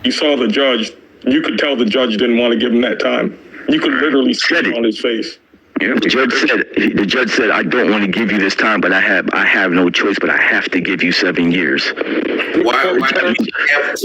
you saw the judge, you could tell the judge didn't want to give him that time. You could literally see it on his face. Yeah, the judge said, I don't want to give you this time, but I have no choice, but I have to give you 7 years. Why do you have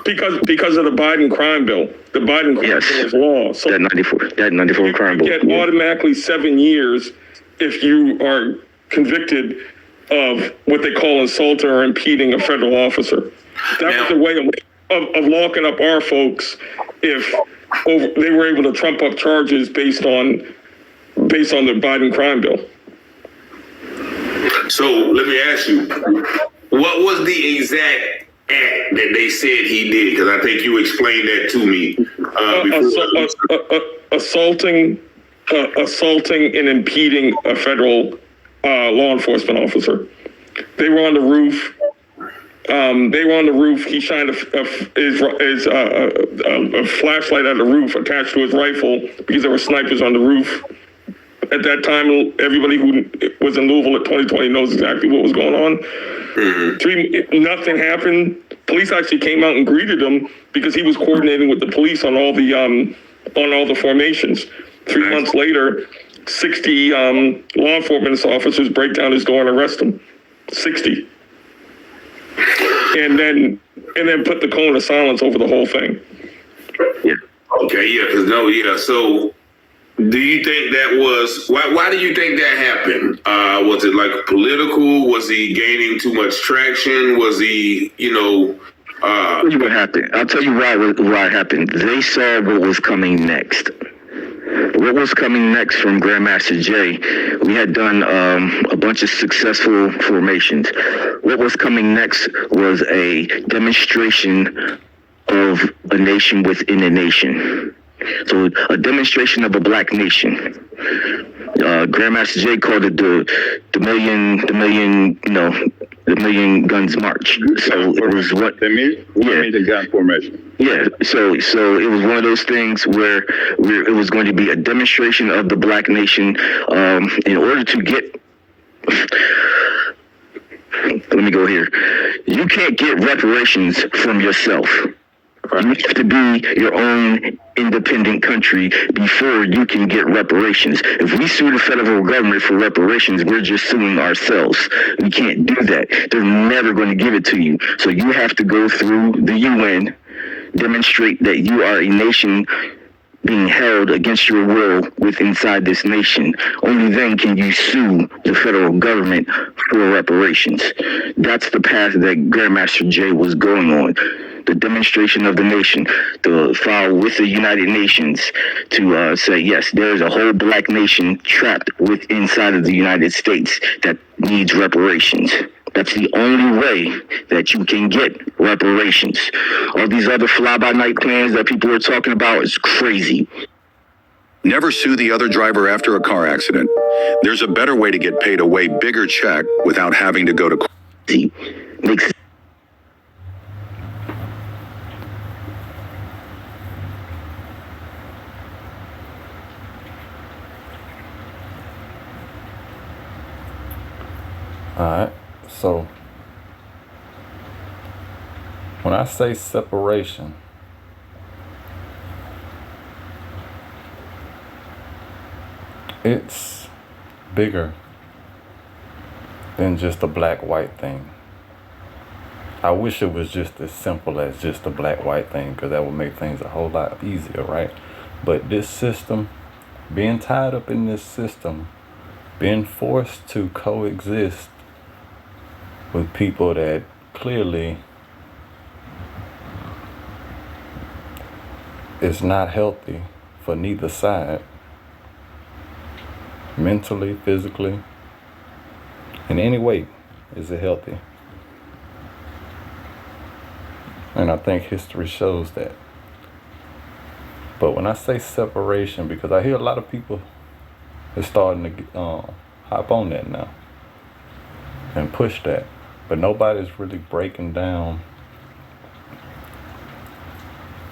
to? Because of the Biden crime bill. The Biden crime bill is law. So that 94 crime bill. You get automatically 7 years if you are convicted of what they call assaulting or impeding a federal officer. That was the way of locking up our folks if they were able to trump up charges based on the Biden crime bill. So let me ask you, what was the exact act that they said he did? Because I think you explained that to me. Assaulting and impeding a federal law enforcement officer. They were on the roof. He shined a flashlight at the roof attached to his rifle because there were snipers on the roof. At that time, everybody who was in Louisville at 2020 knows exactly what was going on. Mm-hmm. Nothing happened. Police actually came out and greeted him because he was coordinating with the police on all the formations. 3 months later, 60 law enforcement officers break down his door and arrest him. 60. And then put the cone of silence over the whole thing. Yeah. Okay. Yeah. So, do you think that was why do you think that happened? Was it like political? Was he gaining too much traction? Was he, I'll tell you what happened. I'll tell you why it happened. They saw what was coming next. What was coming next from Grandmaster Jay? We had done a bunch of successful formations. What was coming next was a demonstration of a nation within a nation. So a demonstration of a black nation. Grandmaster Jay called it the million guns march. So it was the gun formation. Yeah, so it was one of those things where it was going to be a demonstration of the black nation in order to get. Let me go here. You can't get reparations from yourself. You have to be your own independent country before you can get reparations. If we sue the federal government for reparations, we're just suing ourselves. We can't do that. They're never going to give it to you. So you have to go through the UN, demonstrate that you are a nation being held against your will inside this nation. Only then can you sue the federal government for reparations. That's the path that Grandmaster Jay was going on. The demonstration of the nation, to file with the United Nations to say, yes, there is a whole black nation trapped inside of the United States that needs reparations. That's the only way that you can get reparations. All these other fly-by-night plans that people are talking about is crazy. Never sue the other driver after a car accident. There's a better way to get paid a way bigger check without having to go to court. Makes Alright, so when I say separation, it's bigger than just a black-white thing. I wish it was just as simple as just a black-white thing, because that would make things a whole lot easier, right? But this system, being tied up in this system, being forced to coexist with people that clearly is not healthy for neither side, mentally, physically, in any way is it healthy. And I think history shows that. But when I say separation, because I hear a lot of people are starting to hop on that now and push that, but nobody's really breaking down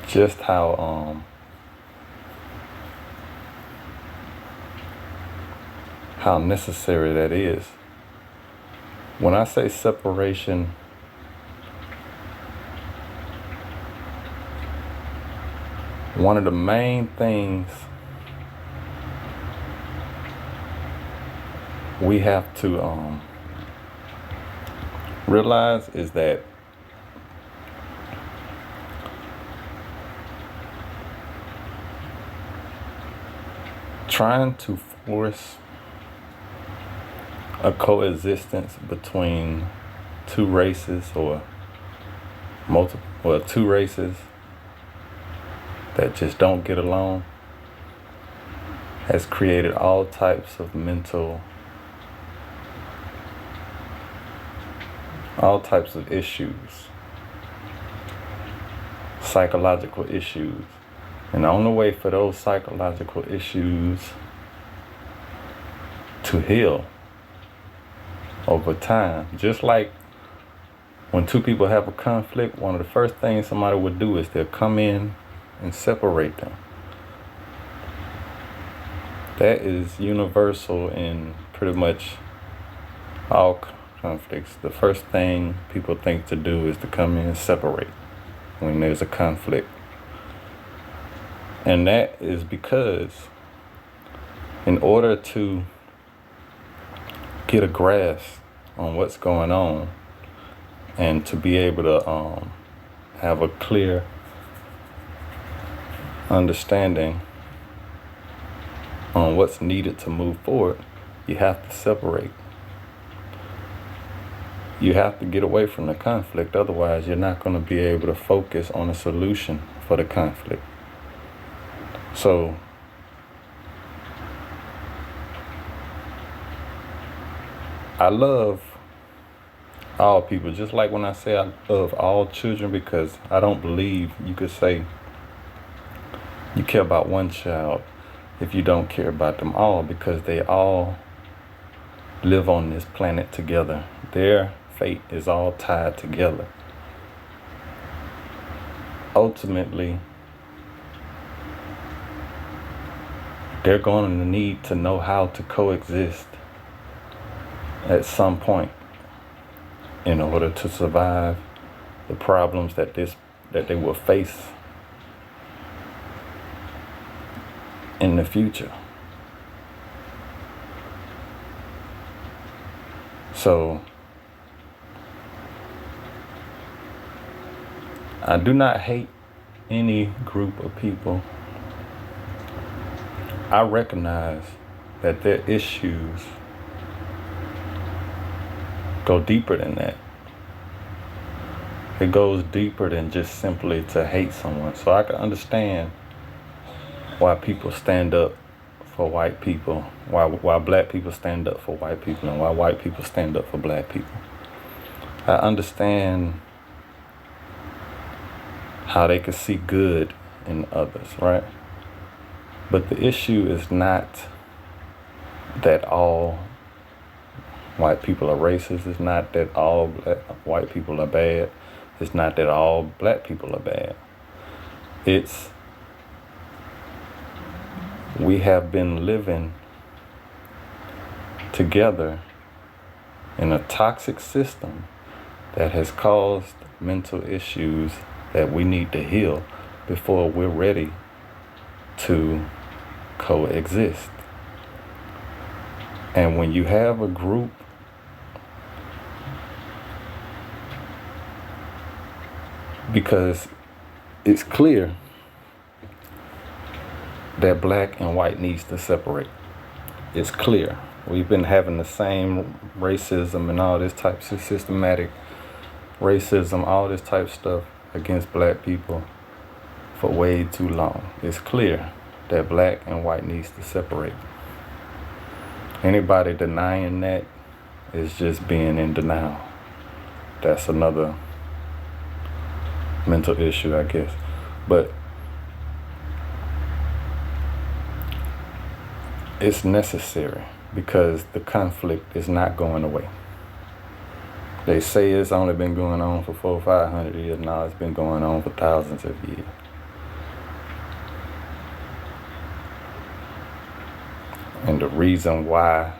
just how necessary that is. When I say separation, One of the main things we have to realize is that trying to force a coexistence between two races or two races that just don't get along has created all types of issues, psychological issues. And the only way for those psychological issues to heal over time, just like when two people have a conflict, one of the first things somebody would do is they'll come in and separate them. That is universal in pretty much all conflicts. The first thing people think to do is to come in and separate when there's a conflict. And that is because in order to get a grasp on what's going on and to be able to have a clear understanding on what's needed to move forward, you have to separate. You have to get away from the conflict, otherwise you're not going to be able to focus on a solution for the conflict. So I love all people, just like when I say I love all children, because I don't believe you could say you care about one child if you don't care about them all, because they all live on this planet together. Their fate is all tied together. Ultimately, they're going to need to know how to coexist at some point in order to survive the problems that they will face in the future. So I do not hate any group of people. I recognize that their issues go deeper than that. It goes deeper than just simply to hate someone. So I can understand why people stand up for white people, why black people stand up for white people, and why white people stand up for black people. I understand how they can see good in others, right? But the issue is not that all white people are racist. It's not that all white people are bad. It's not that all black people are bad. It's we have been living together in a toxic system that has caused mental issues that we need to heal before we're ready to coexist. And when you have a group because it's clear that black and white needs to separate. It's clear. We've been having the same racism and all this type of systematic racism, all this type of stuff against black people for way too long. It's clear that black and white needs to separate. Anybody denying that is just being in denial. That's another mental issue, I guess. But it's necessary because the conflict is not going away. They say it's only been going on for 400 or 500 years. Now it's been going on for thousands of years. And the reason why,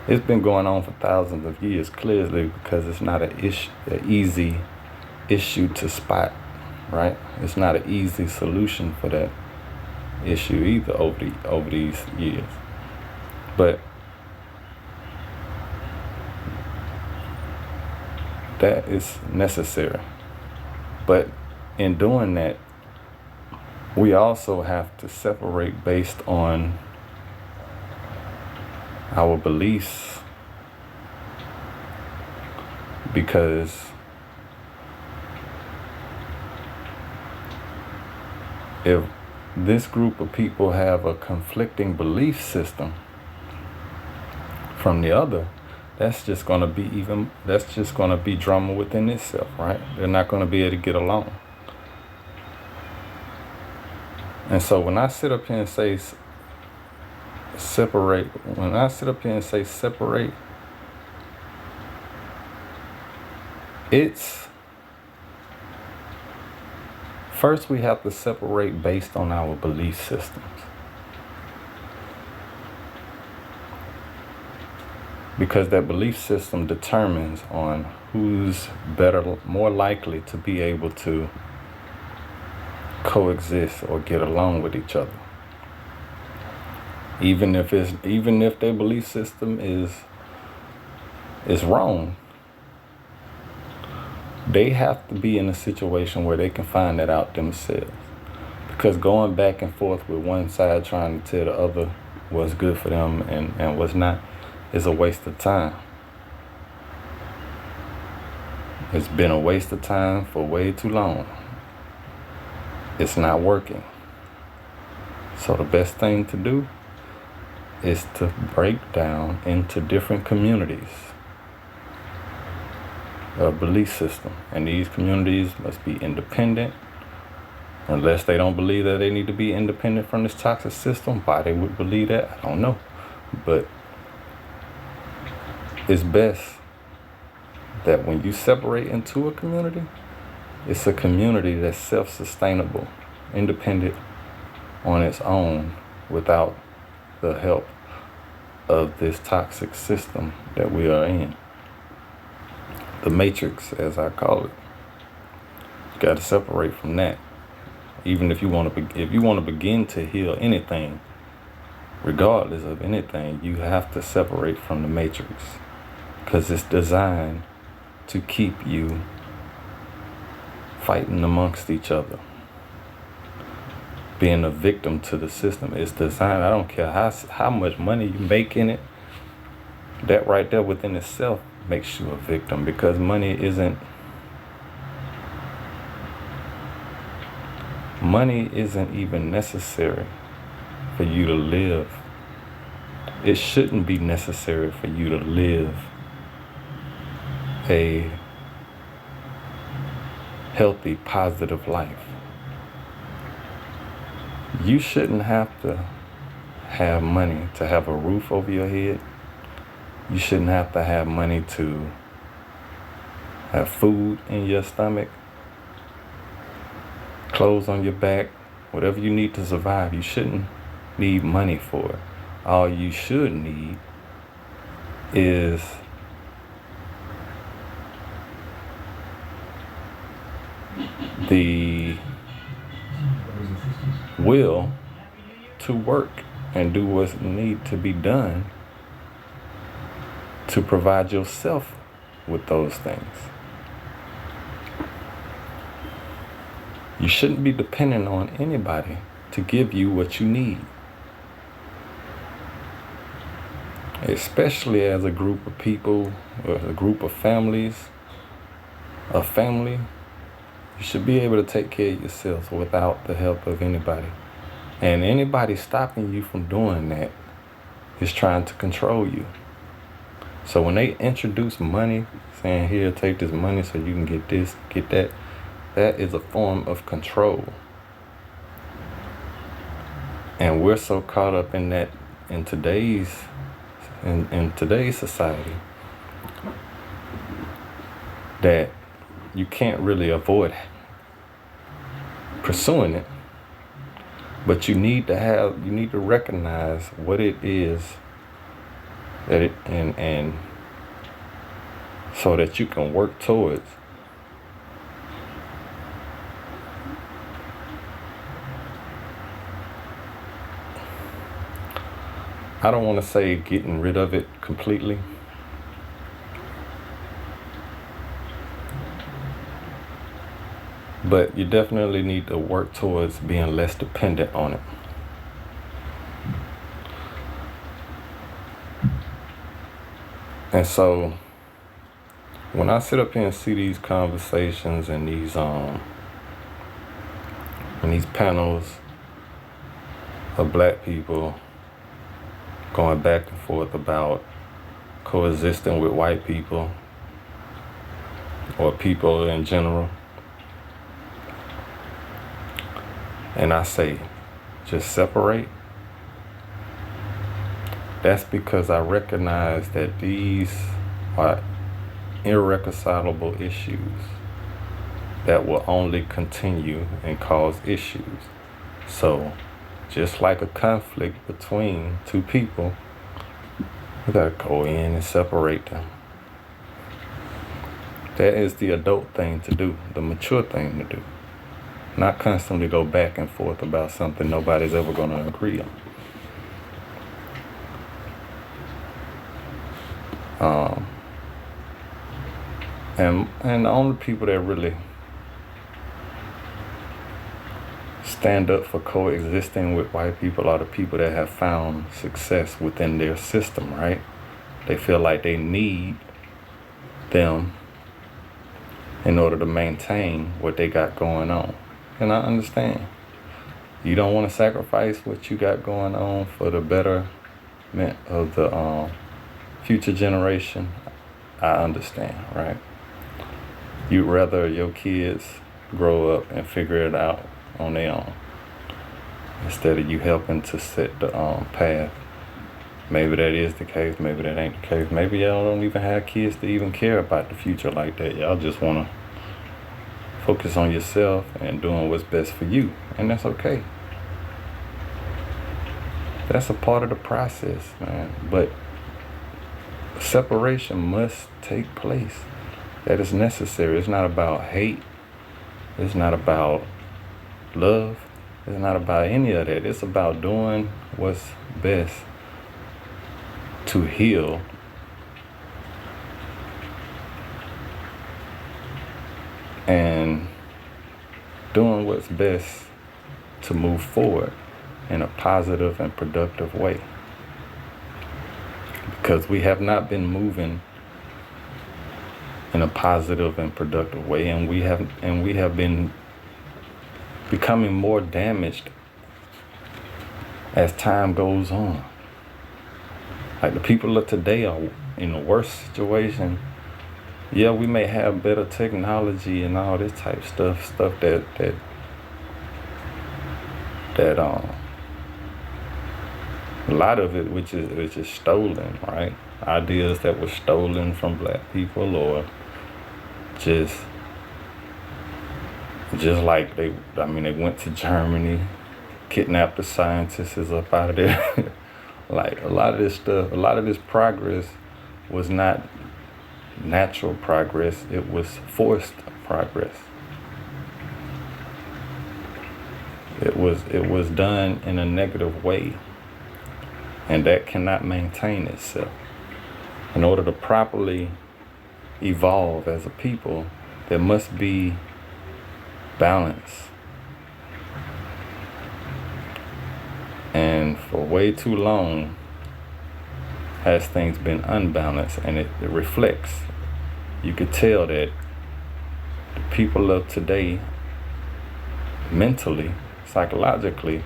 It's been going on for thousands of years, clearly, because it's not an easy issue to spot, right? It's not an easy solution for that issue either over these years. But that is necessary. But in doing that, we also have to separate based on our beliefs, because if this group of people have a conflicting belief system from the other, that's just going to be drama within itself, right? They're not going to be able to get along. And so when I sit up here and say separate, it's first we have to separate based on our belief systems. Because that belief system determines on who's more likely to be able to coexist or get along with each other. Even if their belief system is wrong, they have to be in a situation where they can find that out themselves. Because going back and forth with one side trying to tell the other what's good for them and what's not is a waste of time. It's been a waste of time for way too long. It's not working. So the best thing to do is to break down into different communities of belief system. And these communities must be independent. Unless they don't believe that they need to be independent from this toxic system. Why they would believe that, I don't know. But it's best that when you separate into a community, it's a community that's self-sustainable, independent on its own without the help of this toxic system that we are in. The matrix, as I call it. You got to separate from that. Even if you want to begin to heal anything, regardless of anything, you have to separate from the matrix, because it's designed to keep you fighting amongst each other, being a victim to the system. It's designed, I don't care how much money you make in it, that right there within itself makes you a victim, because money isn't even necessary for you to live. It shouldn't be necessary for you to live a healthy, positive life. You shouldn't have to have money to have a roof over your head. You shouldn't have to have money to have food in your stomach, clothes on your back, whatever you need to survive. You shouldn't need money for it. All you should need is the will to work and do what needs to be done to provide yourself with those things. You shouldn't be dependent on anybody to give you what you need. Especially as a group of people, or a group of families, a family, you should be able to take care of yourself without the help of anybody. And anybody stopping you from doing that is trying to control you. So when they introduce money, saying, here, take this money so you can get this, get that, that is a form of control. And we're so caught up in that in today's society that you can't really avoid pursuing it. But you need to recognize what it is and so that you can work towards I don't want to say getting rid of it completely, but you definitely need to work towards being less dependent on it. And so when I sit up here and see these conversations and these panels of black people going back and forth about coexisting with white people or people in general, and I say just separate, that's because I recognize that these are irreconcilable issues that will only continue and cause issues. So just like a conflict between two people, we gotta go in and separate them. That is the adult thing to do, the mature thing to do. Not constantly go back and forth about something nobody's ever gonna agree on. And the only people that really stand up for coexisting with white people are the people that have found success within their system, right? They feel like they need them in order to maintain what they got going on. And I understand. You don't want to sacrifice what you got going on for the betterment of the future generation. I understand, right? You'd rather your kids grow up and figure it out on their own instead of you helping to set the path. Maybe that is the case, maybe that ain't the case. Maybe y'all don't even have kids to even care about the future like that. Y'all just want to focus on yourself and doing what's best for you, and that's okay. That's a part of the process, man. But separation must take place. That is necessary. It's not about hate. It's not about love. It's not about any of that. It's about doing what's best to heal and doing what's best to move forward in a positive and productive way. Because we have not been moving in a positive and productive way, and we have been becoming more damaged as time goes on. Like the people of today are in a worse situation. Yeah, we may have better technology and all this type stuff that a lot of it which is just stolen, right? Ideas that were stolen from black people, or just like they went to Germany, kidnapped the scientists up out of there. Like a lot of this stuff, a lot of this progress was not natural progress, it was forced progress. It was done in a negative way, and that cannot maintain itself. In order to properly evolve as a people, there must be balance. And for way too long has things been unbalanced, and it reflects. You could tell that the people of today mentally, psychologically,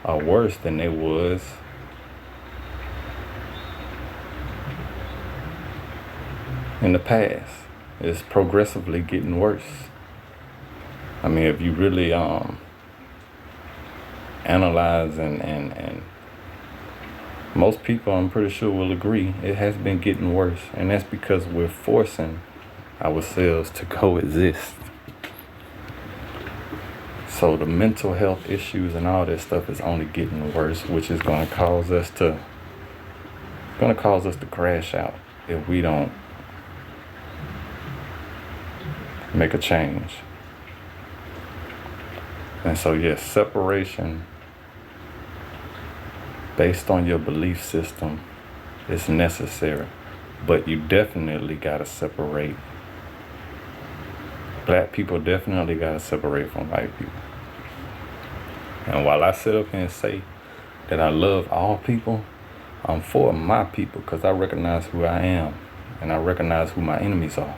are worse than they was in the past. It's progressively getting worse. I mean, if you really analyze and most people, I'm pretty sure, will agree, it has been getting worse, and that's because we're forcing ourselves to coexist. So the mental health issues and all that stuff is only getting worse, which is going to cause us to gonna cause us to crash out if we don't make a change. And so, yes, separation based on your belief system is necessary, but you definitely gotta separate. Black people definitely gotta separate from white people. And while I sit up here and say that I love all people, I'm for my people because I recognize who I am and I recognize who my enemies are.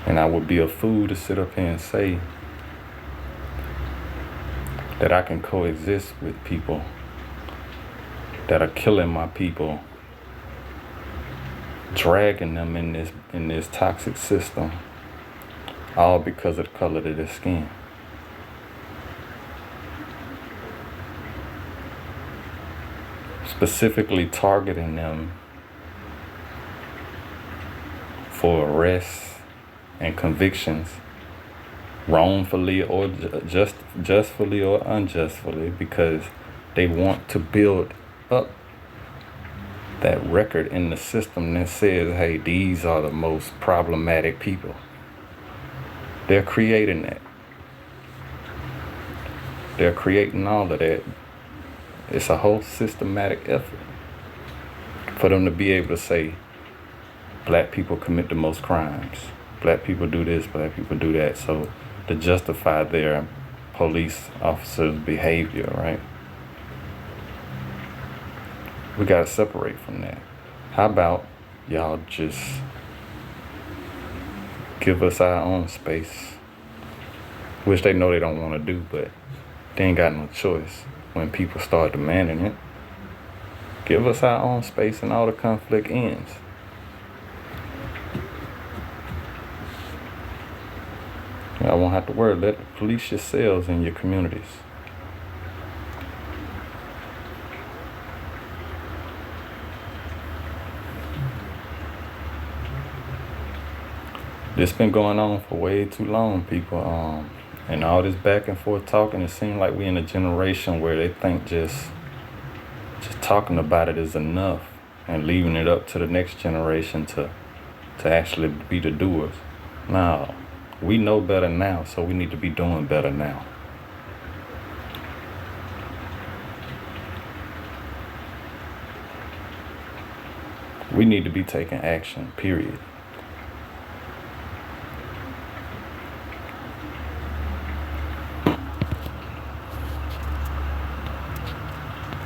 And I would be a fool to sit up here and say that I can coexist with people that are killing my people, dragging them in this toxic system, all because of the color of their skin. Specifically targeting them for arrests and convictions, wrongfully or justfully or unjustly, because they want to build up that record in the system that says, hey, these are the most problematic people. They're creating that. They're creating all of that. It's a whole systematic effort for them to be able to say, black people commit the most crimes. Black people do this, black people do that. So to justify their police officers' behavior, right? We gotta separate from that. How about y'all just give us our own space, which they know they don't want to do, but they ain't got no choice when people start demanding it. Give us our own space and all the conflict ends. I won't have to worry. Let the police yourselves in your communities. This been going on for way too long, people. And all this back and forth talking, it seems like we in a generation where they think just talking about it is enough and leaving it up to the next generation to actually be the doers. No, we know better now, so we need to be doing better now. We need to be taking action, period.